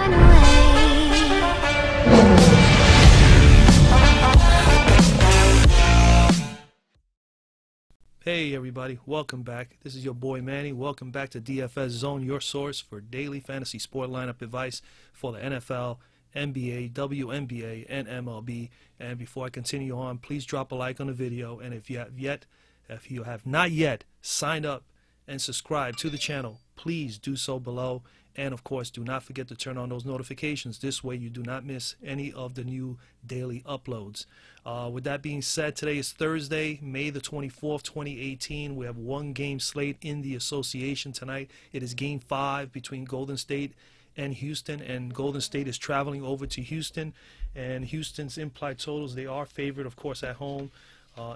run away. Hey everybody, welcome back. This is your boy Manny. Welcome back to DFS Zone, your source for daily fantasy sport lineup advice for the NFL, NBA, WNBA, and MLB. And before I continue on, please drop a like on the video. And if you have not yet signed up and subscribed to the channel, please do so below. And of course, do not forget to turn on those notifications. This way you do not miss any of the new daily uploads. With that being said, today is Thursday, May the 24th, 2018. We have one game slate in the association tonight. It is game 5 between Golden State and Houston, and Golden State is traveling over to Houston. And Houston's implied totals, they are favored, of course, at home.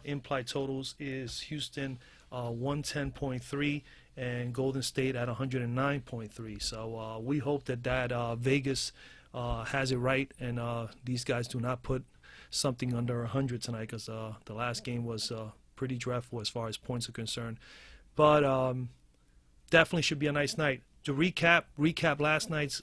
Implied totals is Houston 110.3 and Golden State at 109.3. So we hope that Vegas has it right, and these guys do not put something under 100 tonight, because the last game was pretty dreadful as far as points are concerned. But definitely should be a nice night. To recap last night's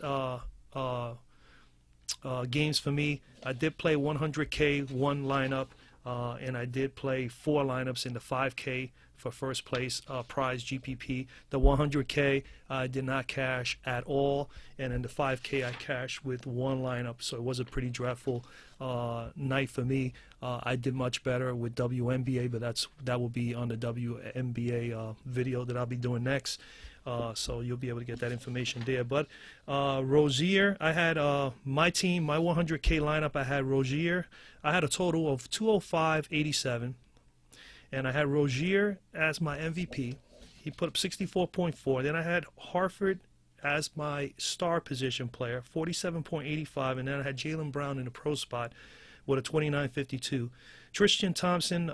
games for me. I did play 100K one lineup, and I did play 4 lineups in the 5K for first place prize GPP. The 100K I did not cash at all, and in the 5K I cashed with 1 lineup, so it was a pretty dreadful night for me. I did much better with WNBA, but that will be on the WNBA video that I'll be doing next. So you'll be able to get that information there. But Rozier, I had my team, my 100K lineup, I had Rozier. I had a total of 205.87, and I had Rozier as my MVP. He put up 64.4. Then I had Harford as my star position player, 47.85, and then I had Jaylen Brown in the pro spot with a 29.52. Tristan Thompson,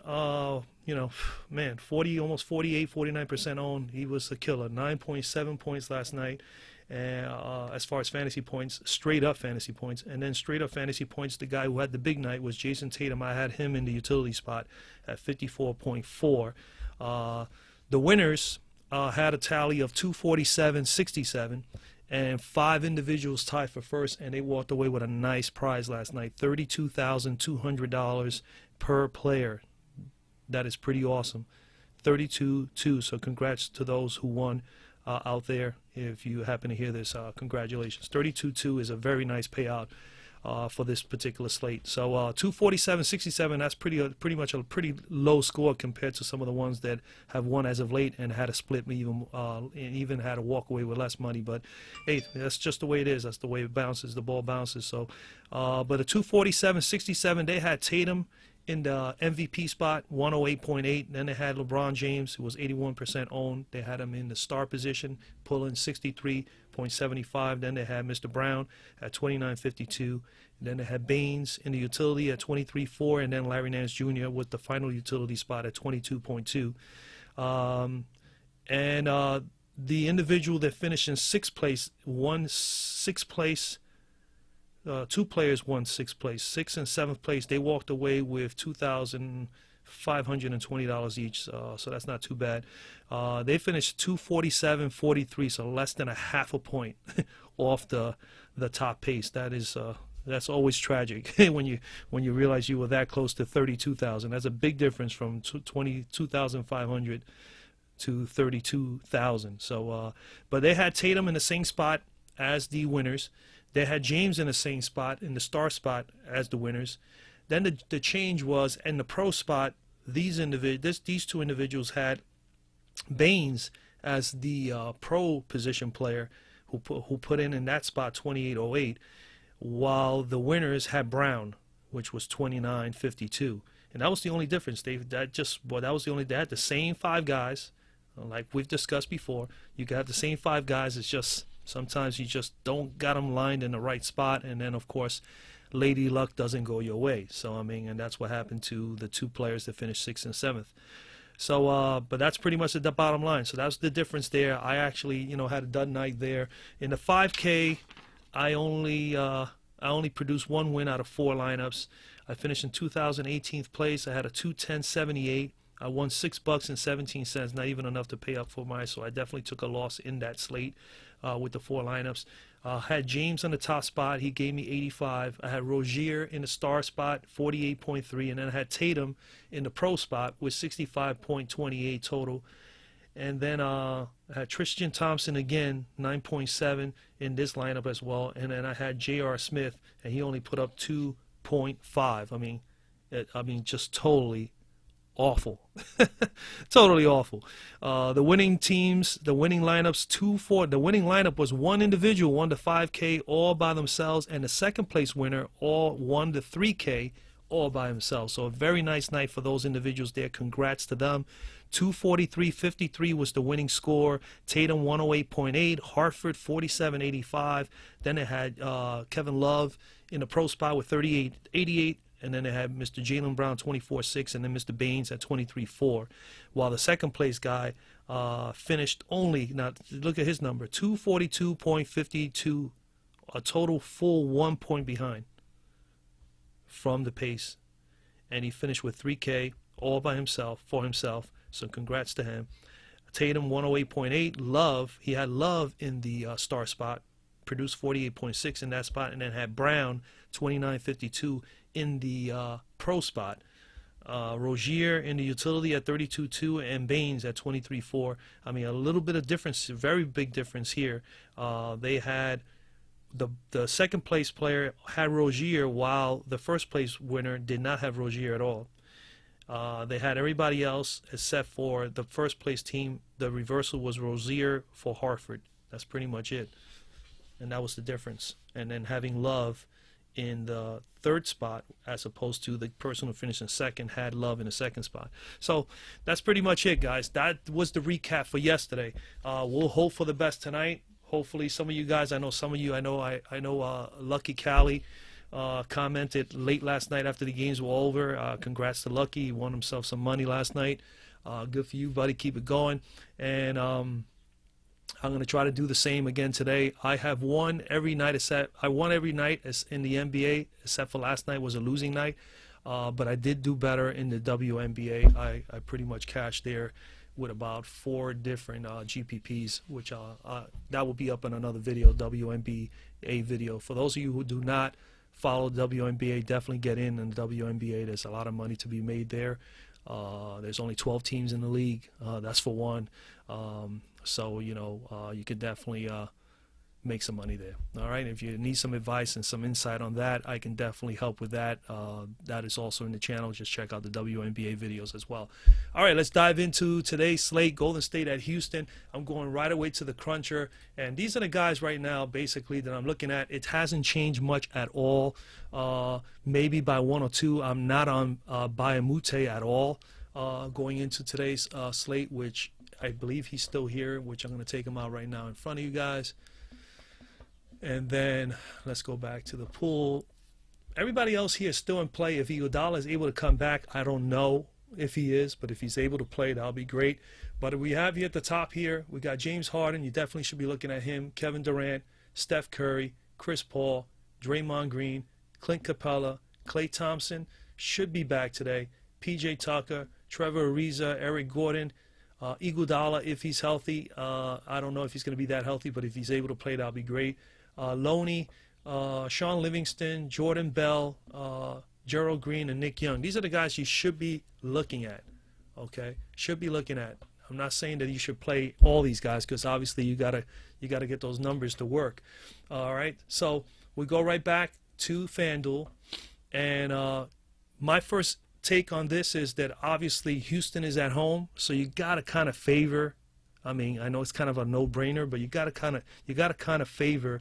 you know, man, almost 48, 49% owned. He was a killer. 9.7 points last night. And as far as fantasy points, straight up fantasy points. And then straight up fantasy points, the guy who had the big night was Jason Tatum. I had him in the utility spot at 54.4. The winners had a tally of 247.67. And 5 individuals tied for first, and they walked away with a nice prize last night, $32,200 per player. That is pretty awesome. 32-2. So congrats to those who won out there. If you happen to hear this, congratulations. 32-2 is a very nice payout for this particular slate. So 247.67, that's pretty much a pretty low score compared to some of the ones that have won as of late and had a split, even had a walk away with less money. But hey, that's just the way it is. That's the way it bounces. The ball bounces. So, but a 247.67, they had Tatum in the MVP spot, 108.8. Then they had LeBron James, who was 81% owned. They had him in the star position, pulling 63.75. Then they had Mr. Brown at 29.52. Then they had Baines in the utility at 23.4, and then Larry Nance Jr. with the final utility spot at 22.2. The individual that finished in 6th place won 6th place. 2 players won 6th place. 6th and 7th place, they walked away with $2,520 each, so that's not too bad. They finished 247.43, so less than a half a point off the top pace. That's always tragic when you realize you were that close to 32,000. That's a big difference from 22,500 to 32,000. So, but they had Tatum in the same spot as the winners. They had James in the same spot, in the star spot, as the winners. Then the change was, in the pro spot, these 2 individuals had Baines as the pro position player who put in that spot 28.08, while the winners had Brown, which was 29.52. And that was the only difference. They had the same 5 guys, like we've discussed before. You got the same 5 guys. It's just sometimes you just don't got them lined in the right spot, and then of course lady luck doesn't go your way. So I mean, and that's what happened to the 2 players that finished 6th and 7th. So but that's pretty much the bottom line. So that's the difference there. I actually, you know, had a dud night there. In the 5K, I only produced 1 win out of 4 lineups. I finished in 2018th place. I had a 210.78. I won $6.17, not even enough to pay up for so I definitely took a loss in that slate with the 4 lineups. Had James on the top spot. He gave me 85. I had Rozier in the star spot, 48.3. And then I had Tatum in the pro spot with 65.28 total. And then I had Tristan Thompson again, 9.7 in this lineup as well. And then I had J.R. Smith, and he only put up 2.5. I mean, just totally awful. Totally awful. The winning teams, the winning lineups, the winning lineup was one individual won the 5K all by themselves, and the second place winner all won the 3K all by himself. So a very nice night for those individuals there. Congrats to them. 243.53 was the winning score. Tatum 108.8, Hartford 47.85. Then they had Kevin Love in the pro spot with 38.88. And then they had Mr. Jaylen Brown 24.6, and then Mr. Baines at 23.4. While the second place guy finished only, now look at his number, 242.52, a total full 1 point behind from the pace. And he finished with 3K all by himself, for himself. So congrats to him. Tatum 108.8. Love, he had Love in the star spot, produced 48.6 in that spot, and then had Brown 29.52 in the pro spot. Rozier in the utility at 32.2 and Baines at 23.4. I mean, a little bit of difference, a very big difference here. They had the second place player had Rozier, while the first place winner did not have Rozier at all. They had everybody else except for the first place team. The reversal was Rozier for Hartford. That's pretty much it. And that was the difference. And then having Love in the third spot as opposed to the person who finished in second had Love in the second spot. So that's pretty much it, guys. That was the recap for yesterday. We'll hope for the best tonight. Hopefully some of you guys, I know some of you, I know Lucky Cali commented late last night after the games were over. Congrats to Lucky. He won himself some money last night. Good for you, buddy. Keep it going. And I'm going to try to do the same again today. I have won every night I won every night in the NBA, except for last night was a losing night. But I did do better in the WNBA. I pretty much cashed there with about 4 different GPPs, which that will be up in another video, WNBA video. For those of you who do not follow WNBA, definitely get in the WNBA. There's a lot of money to be made there. There's only 12 teams in the league. That's for one. So, you know, you could definitely make some money there. All right. If you need some advice and some insight on that, I can definitely help with that. That is also in the channel. Just check out the WNBA videos as well. All right. Let's dive into today's slate. Golden State at Houston. I'm going right away to the cruncher. And these are the guys right now, basically, that I'm looking at. It hasn't changed much at all. Maybe by 1 or 2. I'm not on Bayamute at all going into today's slate, which I believe he's still here, which I'm going to take him out right now in front of you guys. And then let's go back to the pool. Everybody else here is still in play. If Iguodala is able to come back, I don't know if he is, but if he's able to play, that'll be great. But we have here at the top here, we got James Harden. You definitely should be looking at him. Kevin Durant, Steph Curry, Chris Paul, Draymond Green, Clint Capella, Klay Thompson should be back today. PJ Tucker, Trevor Ariza, Eric Gordon, Iguodala if he's healthy. I don't know if he's going to be that healthy, but if he's able to play, that'll be great. Loney, Sean Livingston, Jordan Bell, Gerald Green, and Nick Young. These are the guys you should be looking at, okay? Should be looking at. I'm not saying that you should play all these guys because obviously you gotta get those numbers to work. All right, so we go right back to FanDuel, and my first take on this is that obviously Houston is at home, so you gotta kind of favor. I mean, I know it's kind of a no-brainer, but you gotta kind of favor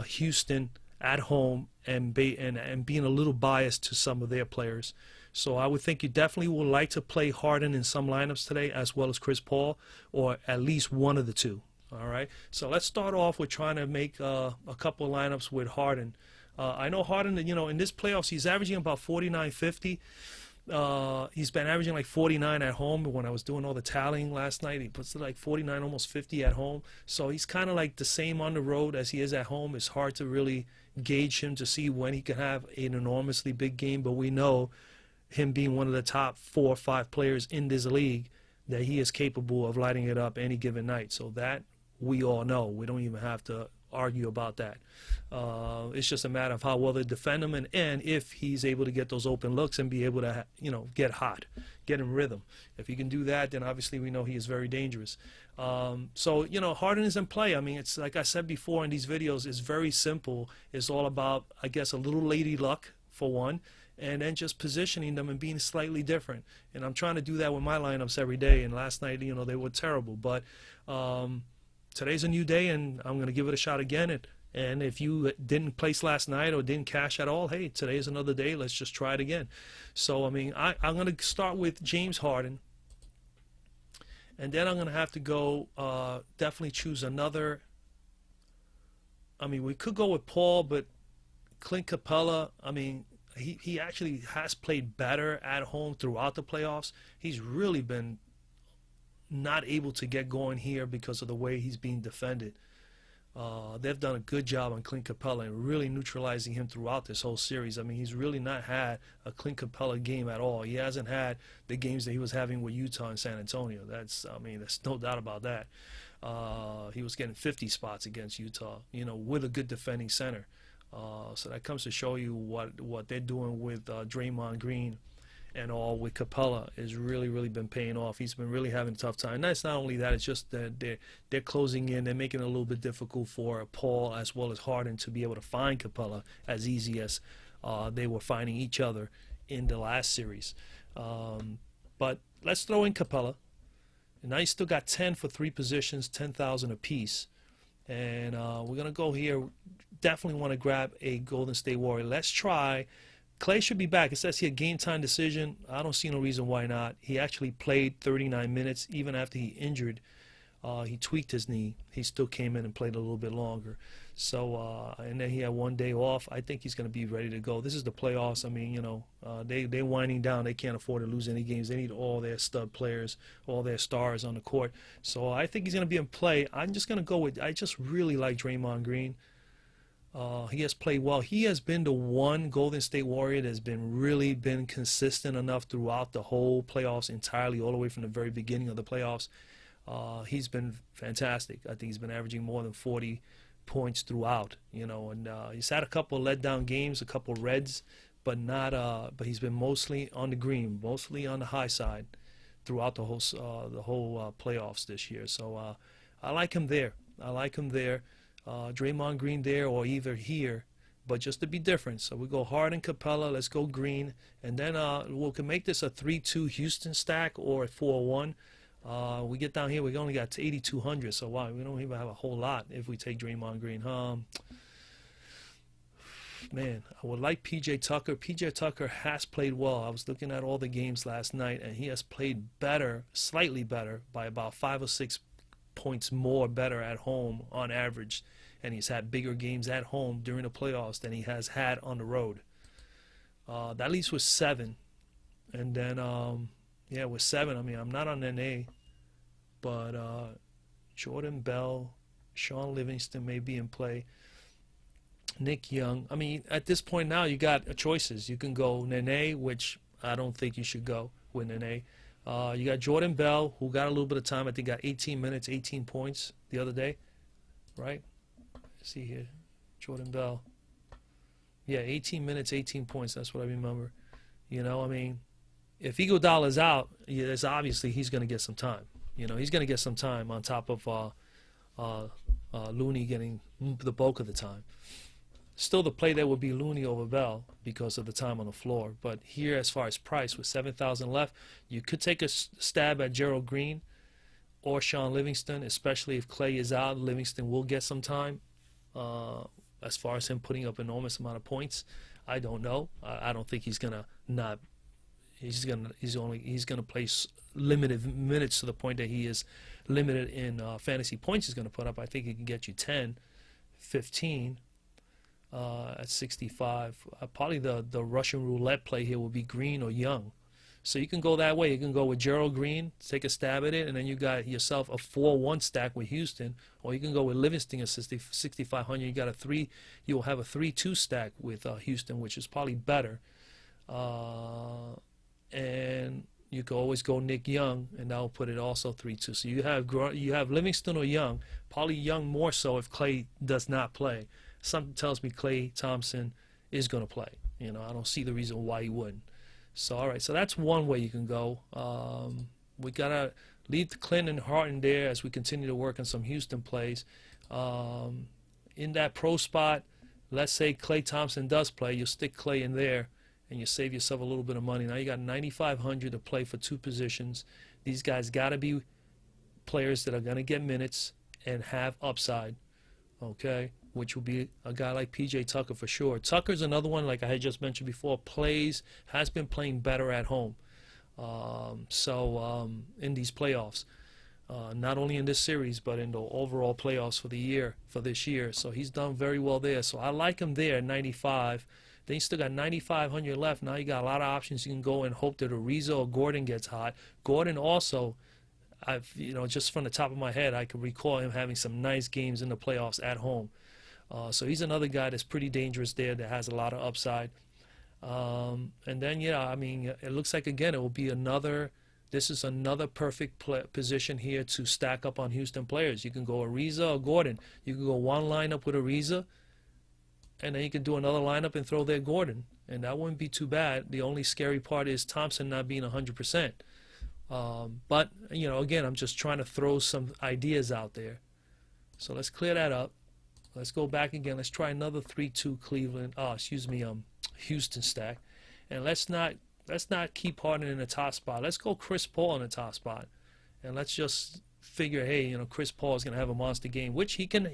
Houston at home and being a little biased to some of their players. So I would think you definitely would like to play Harden in some lineups today, as well as Chris Paul, or at least one of the two. All right. So let's start off with trying to make a couple of lineups with Harden. I know Harden, you know, in this playoffs, he's averaging about 49.50. He's been averaging like 49 at home. When I was doing all the tallying last night, he puts it like 49, almost 50 at home. So he's kind of like the same on the road as he is at home. It's hard to really gauge him to see when he can have an enormously big game, but we know him being one of the top 4 or 5 players in this league, that he is capable of lighting it up any given night. So that we all know. We don't even have to argue about that. It's just a matter of how well they defend him, and if he's able to get those open looks and be able to, get hot, get in rhythm. If he can do that, then obviously we know he is very dangerous. So, Harden is in play. I mean, it's like I said before in these videos, it's very simple. It's all about, I guess, a little lady luck, for one, and then just positioning them and being slightly different. And I'm trying to do that with my lineups every day, and last night, they were terrible. But today's a new day, and I'm going to give it a shot again. And if you didn't place last night or didn't cash at all, hey, today is another day. Let's just try it again. So, I mean, I'm going to start with James Harden. And then I'm going to have to go definitely choose another. I mean, we could go with Paul, but Clint Capella, I mean, he actually has played better at home throughout the playoffs. He's really been not able to get going here because of the way he's being defended. They've done a good job on Clint Capella and really neutralizing him throughout this whole series. I mean, he's really not had a Clint Capella game at all. He hasn't had the games that he was having with Utah and San Antonio. There's no doubt about that. He was getting 50 spots against Utah, with a good defending center. So that comes to show you what they're doing with Draymond Green and all with Capella is really been paying off. He's been really having a tough time. And that's not only that, it's just that they're closing in. They're making it a little bit difficult for Paul as well as Harden to be able to find Capella as easy as they were finding each other in the last series. But let's throw in Capella. And now you still got 10 for 3 positions, 10,000 apiece. And we're going to go here. Definitely want to grab a Golden State Warrior. Let's try. Clay should be back. It says here game time decision. I don't see no reason why not. He actually played 39 minutes even after he injured. He tweaked his knee. He still came in and played a little bit longer. So and then he had 1 day off. I think he's going to be ready to go. This is the playoffs. I mean, they're winding down. They can't afford to lose any games. They need all their stud players, all their stars on the court. So I think he's going to be in play. I'm just going to go with. I just really like Draymond Green. He has played well. He has been the one Golden State Warrior that's really been consistent enough throughout the whole playoffs entirely, all the way from the very beginning of the playoffs. He's been fantastic. I think he's been averaging more than 40 points throughout, and he's had a couple of letdown games, a couple of reds, but not. But he's been mostly on the green, mostly on the high side throughout the whole playoffs this year. So I like him there. I like him there. Draymond Green there or either here, but just to be different. So we go Harden, Capella, let's go Green, and then we can make this a 3-2 Houston stack or a 4-1. We get down here, we only got 8,200, so wow, we don't even have a whole lot if we take Draymond Green. Man, I would like P.J. Tucker. P.J. Tucker has played well. I was looking at all the games last night, and he has played better, slightly better, by about 5 or 6 points more better at home on average, and he's had bigger games at home during the playoffs than he has had on the road. That leaves with 7, and then yeah, with 7, I mean, I'm not on NA, but Jordan Bell, Sean Livingston may be in play, Nick Young. I mean, at this point now you got choices. You can go Nene, which I don't think you should go with Nene. You got Jordan Bell, who got a little bit of time. I think got 18 minutes, 18 points the other day, right? Let's see here, Jordan Bell. Yeah, 18 minutes, 18 points. That's what I remember. I mean, if Iguodala's out, it's obviously he's going to get some time. He's going to get some time on top of Looney getting the bulk of the time. Still, the play there would be Looney over Bell because of the time on the floor. But here, as far as price, with 7,000 left, you could take a stab at Gerald Green or Sean Livingston, especially if Clay is out. Livingston will get some time. As far as him putting up enormous amount of points, I don't know. I don't think he's gonna not. He's gonna play limited minutes to the point that he is limited in fantasy points he's gonna put up. I think he can get you 10, 15. At 65, probably the Russian roulette play here will be Green or Young. So you can go that way. You can go with Gerald Green, take a stab at it, and then you got yourself a 4-1 stack with Houston, or you can go with Livingston at 6,500. You got you'll have a 3-2 stack with Houston, which is probably better. And you can always go Nick Young, and that'll put it also 3-2. So you have Livingston or Young, probably Young more so if Clay does not play. Something tells me Clay Thompson is going to play. You know, I don't see the reason why he wouldn't. So, all right, so that's one way you can go. We got to leave Clinton and Harden there as we continue to work on some Houston plays. In that pro spot, let's say Clay Thompson does play, you'll stick Clay in there, and you save yourself a little bit of money. Now you got $9,500 to play for two positions. These guys got to be players that are going to get minutes and have upside, okay, which will be a guy like P.J. Tucker for sure. Tucker's another one, like I had just mentioned before, has been playing better at home. In these playoffs, not only in this series, but in the overall playoffs for this year. So he's done very well there. So I like him there at 95. Then you still got 9,500 left. Now you got a lot of options. You can go and hope that Ariza or Gordon gets hot. Gordon also, just from the top of my head, I can recall him having some nice games in the playoffs at home. So he's another guy that's pretty dangerous there that has a lot of upside. And then, it looks like, again, it will be this is another perfect position here to stack up on Houston players. You can go Ariza or Gordon. You can go one lineup with Ariza, and then you can do another lineup and throw there Gordon. And that wouldn't be too bad. The only scary part is Thompson not being 100%. But, again, I'm just trying to throw some ideas out there. So let's clear that up. Let's go back again. Let's try another 3-2 Houston stack. And let's not keep Harden in the top spot. Let's go Chris Paul in the top spot. And let's just figure, hey, Chris Paul is going to have a monster game, which he can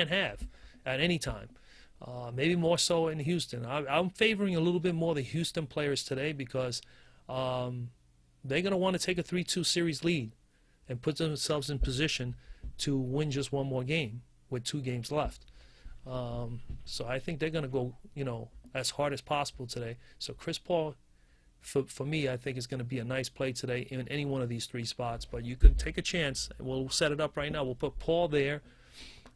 have at any time. Maybe more so in Houston. I'm favoring a little bit more the Houston players today because they're going to want to take a 3-2 series lead and put themselves in position to win just one more game with 2 games left. So I think they're going to go, as hard as possible today. So Chris Paul, for me, I think is going to be a nice play today in any one of these 3 spots. But you could take a chance. We'll set it up right now. We'll put Paul there.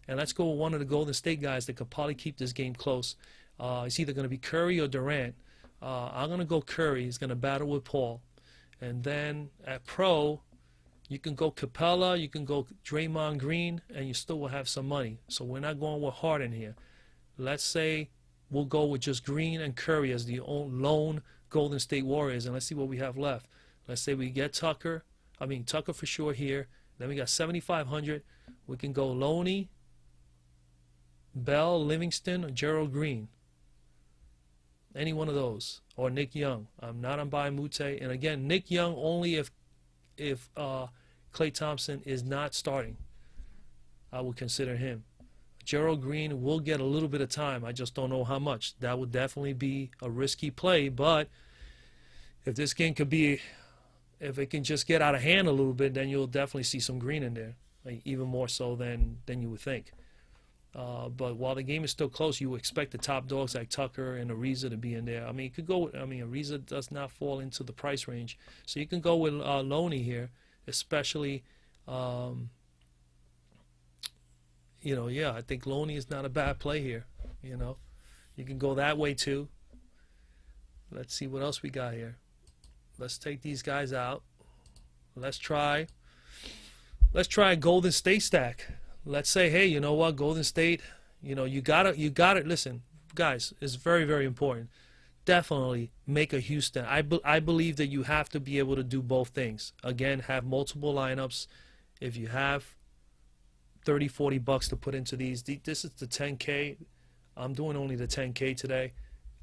And let's go with one of the Golden State guys that could probably keep this game close. It's either going to be Curry or Durant. I'm going to go Curry. He's going to battle with Paul. And then at pro, you can go Capella, you can go Draymond Green, and you still will have some money. So we're not going with Harden here. Let's say we'll go with just Green and Curry as the lone Golden State Warriors, and let's see what we have left. Let's say we get Tucker for sure here. Then we got 7,500. We can go Loney, Bell, Livingston, or Gerald Green. Any one of those. Or Nick Young. I'm not on Bai Mute. And again, Nick Young only if Klay Thompson is not starting. I would consider him. Gerald Green will get a little bit of time. I just don't know how much. That would definitely be a risky play. But if this game if it can just get out of hand a little bit, then you'll definitely see some Green in there, even more so than you would think. But while the game is still close, you expect the top dogs like Tucker and Ariza to be in there. You could go with, Ariza does not fall into the price range. So you can go with Loney here, especially, I think Loney is not a bad play here. You can go that way too. Let's see what else we got here. Let's take these guys out. Let's try a Golden State stack. Let's say, hey, you know what, Golden State, you gotta listen, guys, it's very, very important. Definitely make a Houston. I believe that you have to be able to do both things. Again, have multiple lineups. If you have $30-40 to put into these, this is the 10K. I'm doing only the 10K today.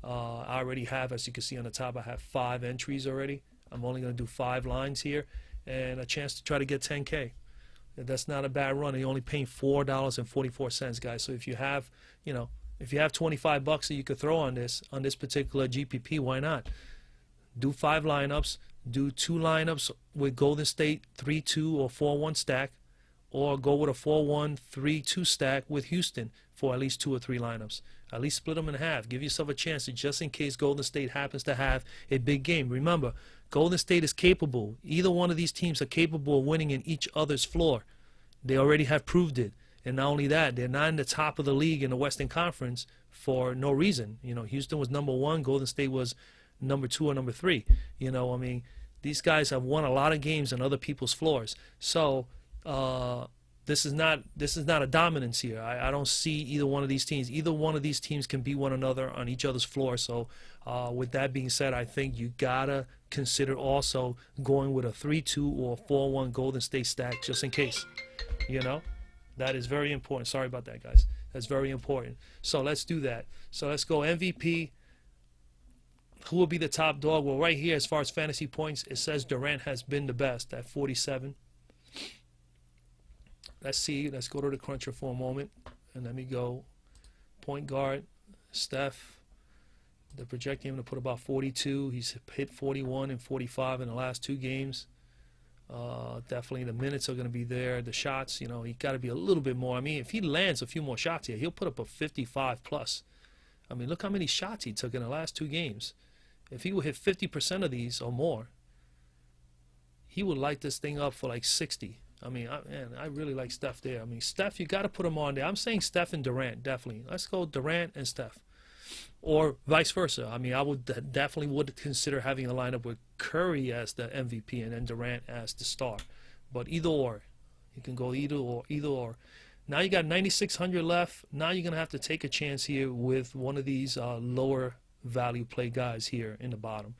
I already have, as you can see on the top, I have 5 entries already. I'm only going to do 5 lines here and a chance to try to get 10K. That's not a bad run. You're only paying $4.44, guys. So if you have, if you have $25 that you could throw on this particular GPP, why not? Do 5 lineups. Do 2 lineups with Golden State 3-2 or 4-1 stack, or go with a 4-1-3-2 stack with Houston for at least 2 or 3 lineups. At least split them in half. Give yourself a chance to, just in case Golden State happens to have a big game. Remember, Golden State is capable. Either one of these teams are capable of winning in each other's floor. They already have proved it. And not only that, they're not in the top of the league in the Western Conference for no reason. Houston was number 1. Golden State was number 2 or number 3. These guys have won a lot of games on other people's floors. So this is not a dominance here. I don't see either one of these teams. Either one of these teams can beat one another on each other's floor. So with that being said, I think you gotta consider also going with a 3-2 or 4-1 Golden State stack just in case. You know, that is very important. Sorry about that, guys. That's very important. So let's do that. So let's go MVP. Who will be the top dog? Well, right here, as far as fantasy points, it says Durant has been the best at 47. Let's see. Let's go to the cruncher for a moment. And let me go. Point guard, Steph. They're projecting him to put about 42. He's hit 41 and 45 in the last 2 games. Definitely the minutes are going to be there. The shots, you know, he got to be a little bit more. I mean, if he lands a few more shots here, he'll put up a 55 plus. I mean, look how many shots he took in the last 2 games. If he would hit 50% of these or more, he would light this thing up for like 60. I mean, I really like Steph there. I mean, Steph, you got to put him on there. I'm saying Steph and Durant, definitely. Let's go Durant and Steph. Or vice versa. I mean, I would definitely would consider having a lineup with Curry as the MVP and then Durant as the star. But either or. You can go either or. Either or. Now you got 9,600 left. Now you're going to have to take a chance here with one of these lower value play guys here in the bottom.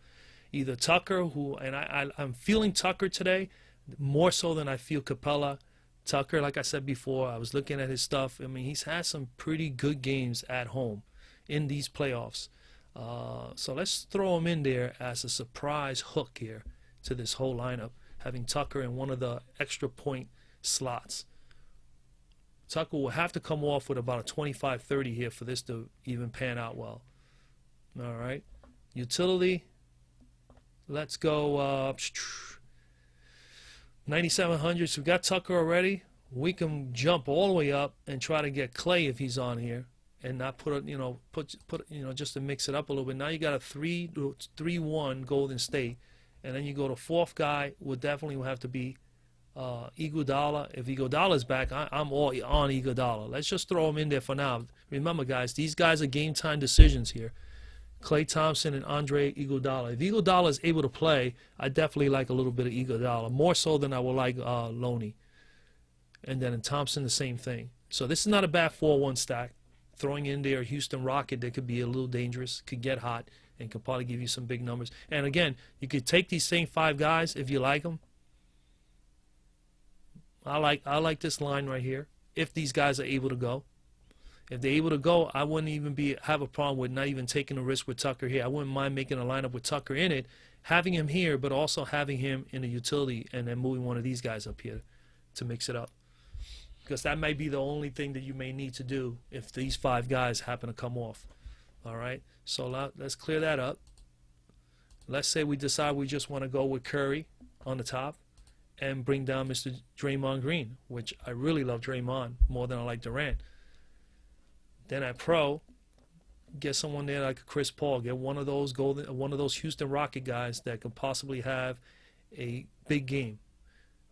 Either Tucker, who, and I'm feeling Tucker today more so than I feel Capella. Tucker, like I said before, I was looking at his stuff. I mean, he's had some pretty good games at home in these playoffs. So let's throw him in there as a surprise hook here to this whole lineup, having Tucker in one of the extra point slots. Tucker will have to come off with about a 25-30 here for this to even pan out well. All right. Utility. Let's go 9,700. So we got Tucker already. We can jump all the way up and try to get Clay if he's on here, and not put just to mix it up a little bit. Now you got a 3-1 Golden State, and then you go to 4th guy would definitely have to be Iguodala. If Iguodala's back, I'm all on Iguodala. Let's just throw him in there for now. Remember, guys, these guys are game time decisions here. Klay Thompson and Andre Iguodala. If Iguodala is able to play, I definitely like a little bit of Iguodala, more so than I would like Loney. And then in Thompson, the same thing. So this is not a bad 4-1 stack. Throwing in there a Houston Rocket that could be a little dangerous, could get hot, and could probably give you some big numbers. And again, you could take these same 5 guys if you like them. I like this line right here. If these guys are able to go. If they're able to go, I wouldn't even have a problem with not even taking a risk with Tucker here. I wouldn't mind making a lineup with Tucker in it, having him here, but also having him in a utility and then moving one of these guys up here to mix it up. Because that might be the only thing that you may need to do if these 5 guys happen to come off. All right, so let's clear that up. Let's say we decide we just want to go with Curry on the top and bring down Mr. Draymond Green, which I really love Draymond more than I like Durant. Then at pro, get someone there like Chris Paul. Get one of those Houston Rocket guys that could possibly have a big game.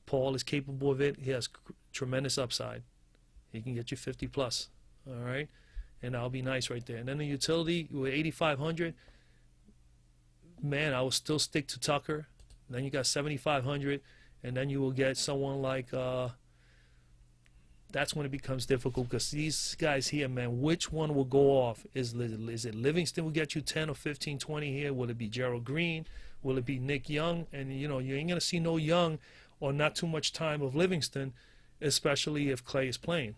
Paul is capable of it. He has tremendous upside. He can get you 50 plus. All right, and that'll be nice right there. And then the utility with 8,500. Man, I will still stick to Tucker. Then you got 7,500, and then you will get someone like. That's when it becomes difficult because these guys here, man, which one will go off? Is it Livingston will get you 10 or 15, 20 here? Will it be Gerald Green? Will it be Nick Young? And, you know, you ain't going to see no Young or not too much time of Livingston, especially if Clay is playing.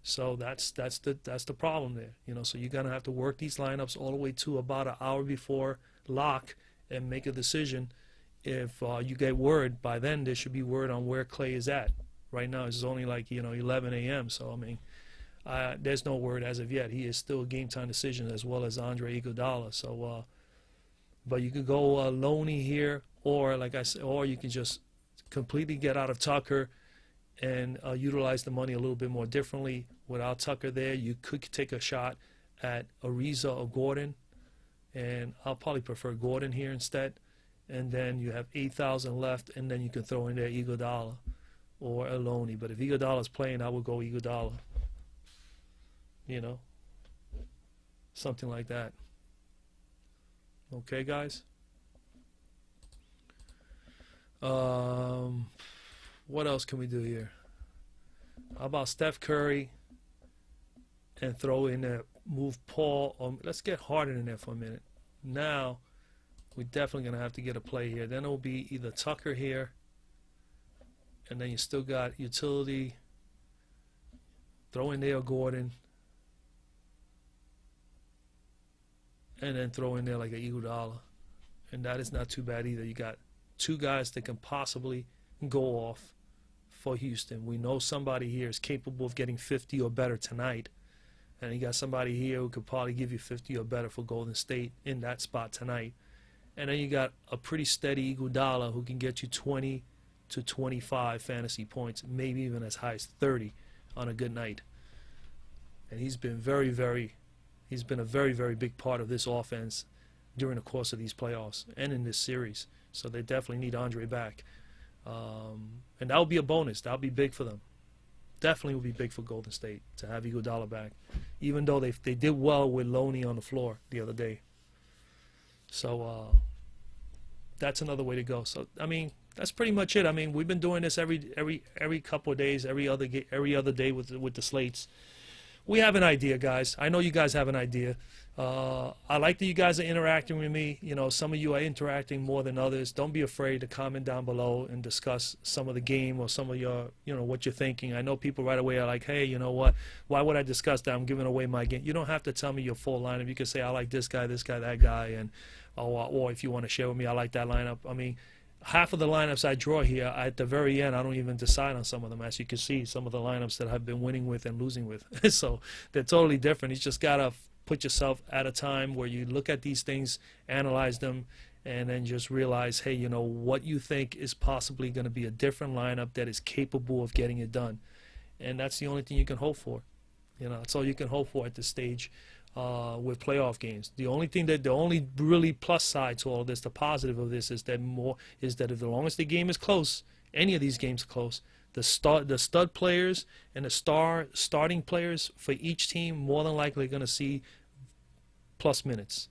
So that's the problem there. You know, so you're going to have to work these lineups all the way to about an hour before lock and make a decision. If you get word, by then there should be word on where Clay is at. Right now it's only like 11 a.m. So I mean, there's no word as of yet. He is still a game time decision as well as Andre Iguodala. So, but you could go Loney here, or like I said, or you can just completely get out of Tucker and utilize the money a little bit more differently. Without Tucker there, you could take a shot at Ariza or Gordon, and I'll probably prefer Gordon here instead. And then you have 8,000 left, and then you can throw in there Iguodala or Loney. But if Iguodala's playing, I would go Iguodala. You know, something like that. Okay, guys? What else can we do here? How about Steph Curry and throw in there, move Paul, or let's get Harden in there for a minute. Now, we're definitely going to have to get a play here. Then it'll be either Tucker here, and then you still got utility. Throw in there Gordon, and then throw in there like an Iguodala. And that is not too bad either. You got two guys that can possibly go off for Houston. We know somebody here is capable of getting 50 or better tonight. And you got somebody here who could probably give you 50 or better for Golden State in that spot tonight. And then you got a pretty steady Iguodala who can get you 20 to 25 fantasy points, maybe even as high as 30 on a good night. And he's been he's been a very, very big part of this offense during the course of these playoffs and in this series. So they definitely need Andre back. And that would be a bonus. That would be big for them. Definitely would be big for Golden State to have Iguodala back, even though they did well with Loney on the floor the other day. So that's another way to go. So I mean, that's pretty much it. I mean, we've been doing this every couple of days, every other day with the slates. We have an idea, guys. I know you guys have an idea. I like that you guys are interacting with me. You know, some of you are interacting more than others. Don't be afraid to comment down below and discuss some of the game or some of your, what you're thinking. I know people right away are like, hey, you know what? Why would I discuss that? I'm giving away my game. You don't have to tell me your full lineup. You can say, I like this guy, that guy, and or if you want to share with me, I like that lineup. I mean, half of the lineups I draw here, at the very end, I don't even decide on some of them. As you can see, some of the lineups that I've been winning with and losing with. So they're totally different. You just got to put yourself at a time where you look at these things, analyze them, and then just realize, hey, what you think is possibly going to be a different lineup that is capable of getting it done. And that's the only thing you can hope for. That's all you can hope for at this stage with playoff games. The only really plus side to all of this, the positive of this, is that as long as the game is close, any of these games are close, the stud players and the starting players for each team more than likely going to see plus minutes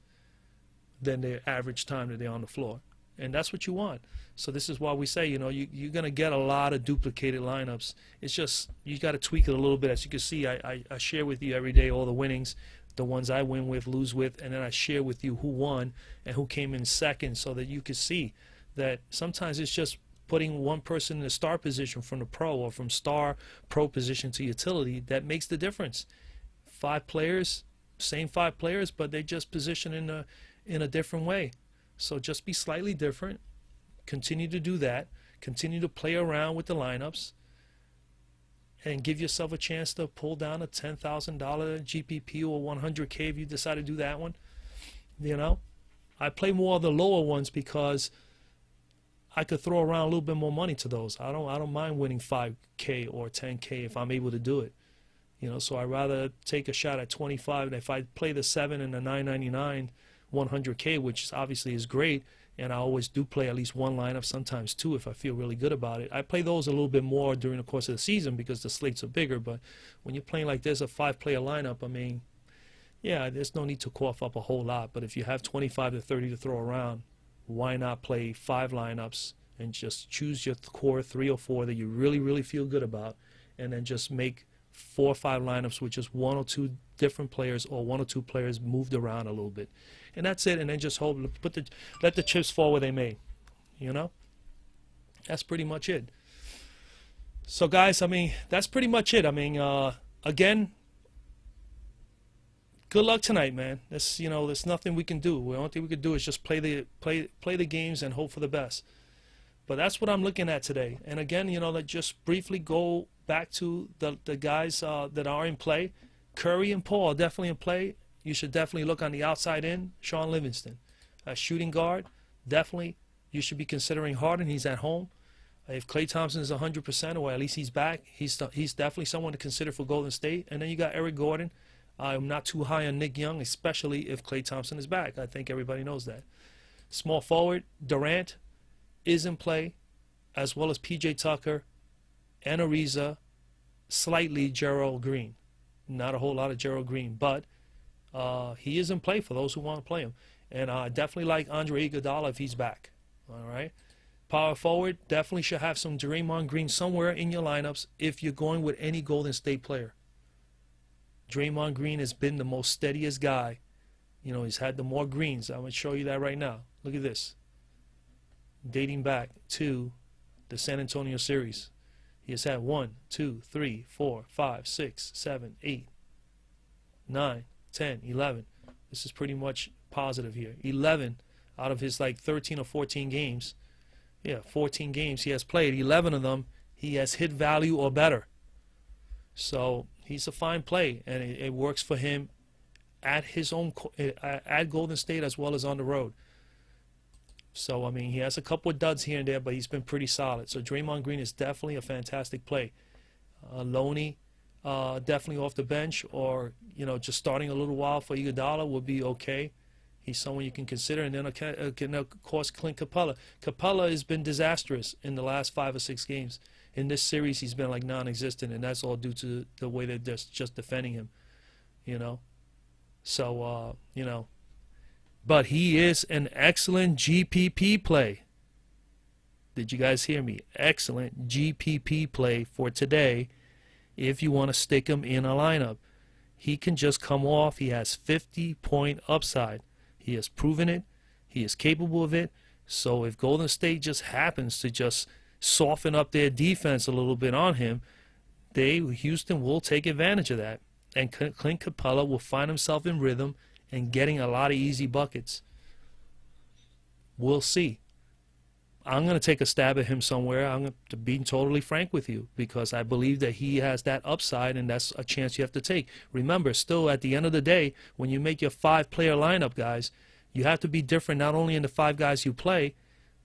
than their average time that they're on the floor. And that's what you want. So this is why we say, you're going to get a lot of duplicated lineups. It's just you got to tweak it a little bit. As you can see, I share with you every day all the winnings, the ones I win with, lose with, and then I share with you who won and who came in second so that you can see that sometimes it's just putting one person in the star position from the pro or from star pro position to utility that makes the difference. 5 players, same 5 players, but they just position in a different way. So just be slightly different. Continue to do that. Continue to play around with the lineups and give yourself a chance to pull down a $10,000 GPP or 100K if you decide to do that one. I play more of the lower ones because I could throw around a little bit more money to those. I don't mind winning 5K or 10K if I'm able to do it. So I'd rather take a shot at 25. And if I play the 7 and the 9.99 100K, which obviously is great, and I always do play at least one lineup, sometimes 2 if I feel really good about it. I play those a little bit more during the course of the season because the slates are bigger. But when you're playing like this, a 5-player lineup, I mean, yeah, there's no need to cough up a whole lot. But if you have 25 to 30 to throw around, why not play 5 lineups and just choose your core 3 or 4 that you really, really feel good about, and then just make 4 or 5 lineups with just 1 or 2 different players or 1 or 2 players moved around a little bit. And that's it, and then just let the chips fall where they may. That's pretty much it. So guys, I mean, that's pretty much it. I mean, again, good luck tonight, man. There's nothing we can do. The only thing we can do is just play the games and hope for the best. But that's what I'm looking at today. And again, let's just briefly go back to the guys that are in play. Curry and Paul are definitely in play. You should definitely look on the outside in. Sean Livingston, shooting guard, definitely. You should be considering Harden. He's at home. If Klay Thompson is 100%, or at least he's back, he's definitely someone to consider for Golden State. And then you got Eric Gordon. I'm not too high on Nick Young, especially if Klay Thompson is back. I think everybody knows that. Small forward, Durant is in play, as well as P.J. Tucker and Ariza, slightly Gerald Green. Not a whole lot of Gerald Green, but he is in play for those who want to play him. And I definitely like Andre Iguodala if he's back. All right. Power forward, definitely should have some Draymond Green somewhere in your lineups if you're going with any Golden State player. Draymond Green has been the most steadiest guy. You know, he's had the more greens. I'm going to show you that right now. Look at this. Dating back to the San Antonio series. He has had 1, 2, 3, 4, 5, 6, 7, 8, 9, 10, 11. This is pretty much positive here. 11 out of his like 13 or 14 games. Yeah, 14 games he has played. 11 of them he has hit value or better. So he's a fine play, and it works for him at his own at Golden State as well as on the road. So I mean, he has a couple of duds here and there, but he's been pretty solid. So Draymond Green is definitely a fantastic play. Loney, definitely off the bench, or you know, just starting a little while for Iguodala would be okay. He's someone you can consider. And then, of course, Clint Capella. Capella has been disastrous in the last 5 or 6 games. In this series, he's been like non-existent, and that's all due to the way they're just defending him, you know. So, you know. But he is an excellent GPP play. Did you guys hear me? Excellent GPP play for today if you want to stick him in a lineup. He can just come off. He has 50-point upside. He has proven it. He is capable of it. So if Golden State just happens to just soften up their defense a little bit on him, Houston will take advantage of that. And Clint Capella will find himself in rhythm and getting a lot of easy buckets. We'll see. I'm going to take a stab at him somewhere. I'm going to be totally frank with you, because I believe that he has that upside, and that's a chance you have to take. Remember, still at the end of the day, when you make your 5-player lineup, guys, you have to be different not only in the 5 guys you play,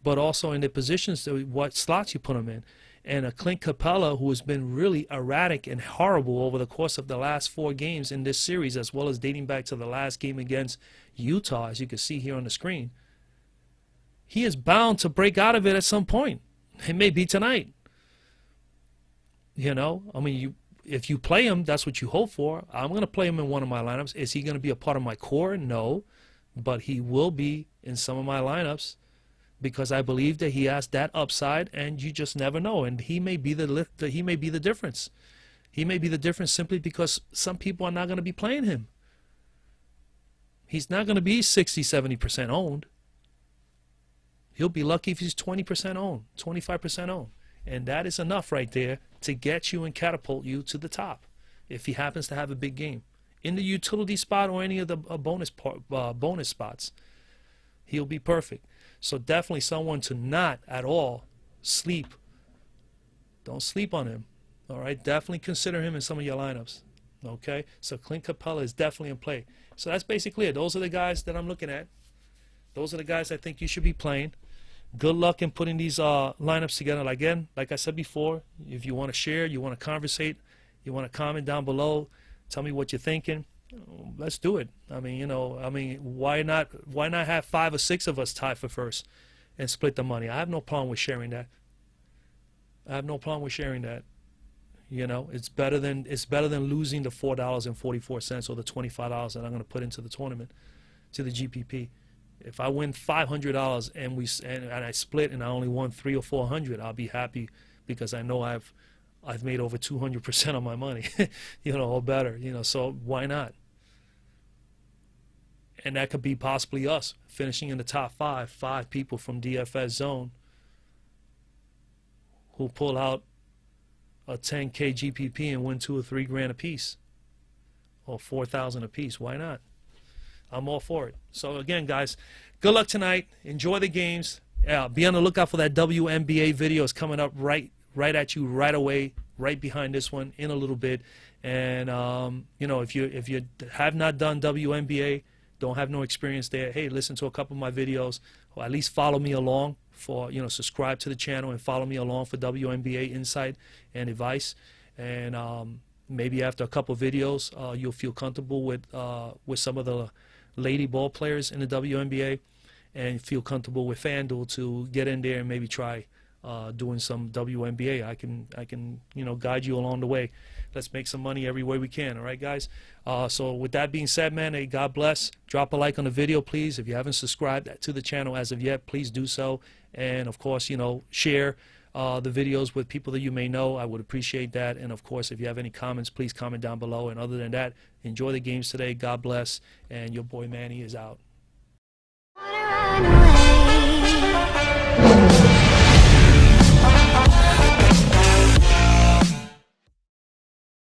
but also in the positions, what slots you put them in. And a Clint Capella, who has been really erratic and horrible over the course of the last 4 games in this series, as well as dating back to the last game against Utah, as you can see here on the screen, he is bound to break out of it at some point. It may be tonight. You know, I mean, if you play him, that's what you hope for. I'm going to play him in one of my lineups. Is he going to be a part of my core? No. But he will be in some of my lineups, because I believe that he has that upside, and you just never know. And he may be the difference. He may be the difference simply because some people are not going to be playing him. He's not going to be 60, 70% owned. He'll be lucky if he's 20% owned, 25% owned. And that is enough right there to get you and catapult you to the top if he happens to have a big game. In the utility spot or any of the bonus spots, he'll be perfect. So definitely someone to not at all sleep. Don't sleep on him. All right? Definitely consider him in some of your lineups. Okay? So Clint Capella is definitely in play. So that's basically it. Those are the guys that I'm looking at. Those are the guys I think you should be playing. Good luck in putting these lineups together. Again, like I said before, if you want to share, you want to conversate, you want to comment down below, tell me what you're thinking. Let's do it. I mean, you know, why not have 5 or 6 of us tie for first and split the money? I have no problem with sharing that. I have no problem with sharing that. You know, it's better than losing the $4.44 or the $25 that I'm going to put into the tournament, to the GPP. If I win $500 and I split and I only won $300 or $400, I'll be happy, because I know I've made over 200% of my money, you know, or better, you know. So why not? And that could be possibly us finishing in the top 5 people from DFS zone who pull out a 10K GPP and win $2 or $3 grand a piece, or 4,000 a piece. Why not? I'm all for it. So again, guys, good luck tonight. Enjoy the games. Be on the lookout for that WNBA video. It's coming up right at you right away, right behind this one in a little bit. And you know, if you have not done WNBA, don't have no experience there, hey, listen to a couple of my videos, or at least follow me along for, you know, subscribe to the channel and follow me along for WNBA insight and advice. And maybe after a couple of videos, you'll feel comfortable with some of the lady ball players in the WNBA, and feel comfortable with Fanduel to get in there and maybe try doing some WNBA. I can you know, guide you along the way. Let's make some money every way we can. All right, guys. So with that being said, man, hey, God bless. Drop a like on the video, please. If you haven't subscribed to the channel as of yet, please do so. And of course, share the videos with people that you may know. I would appreciate that. And of course, if you have any comments, please comment down below. And other than that, enjoy the games today. God bless. And your boy Manny is out.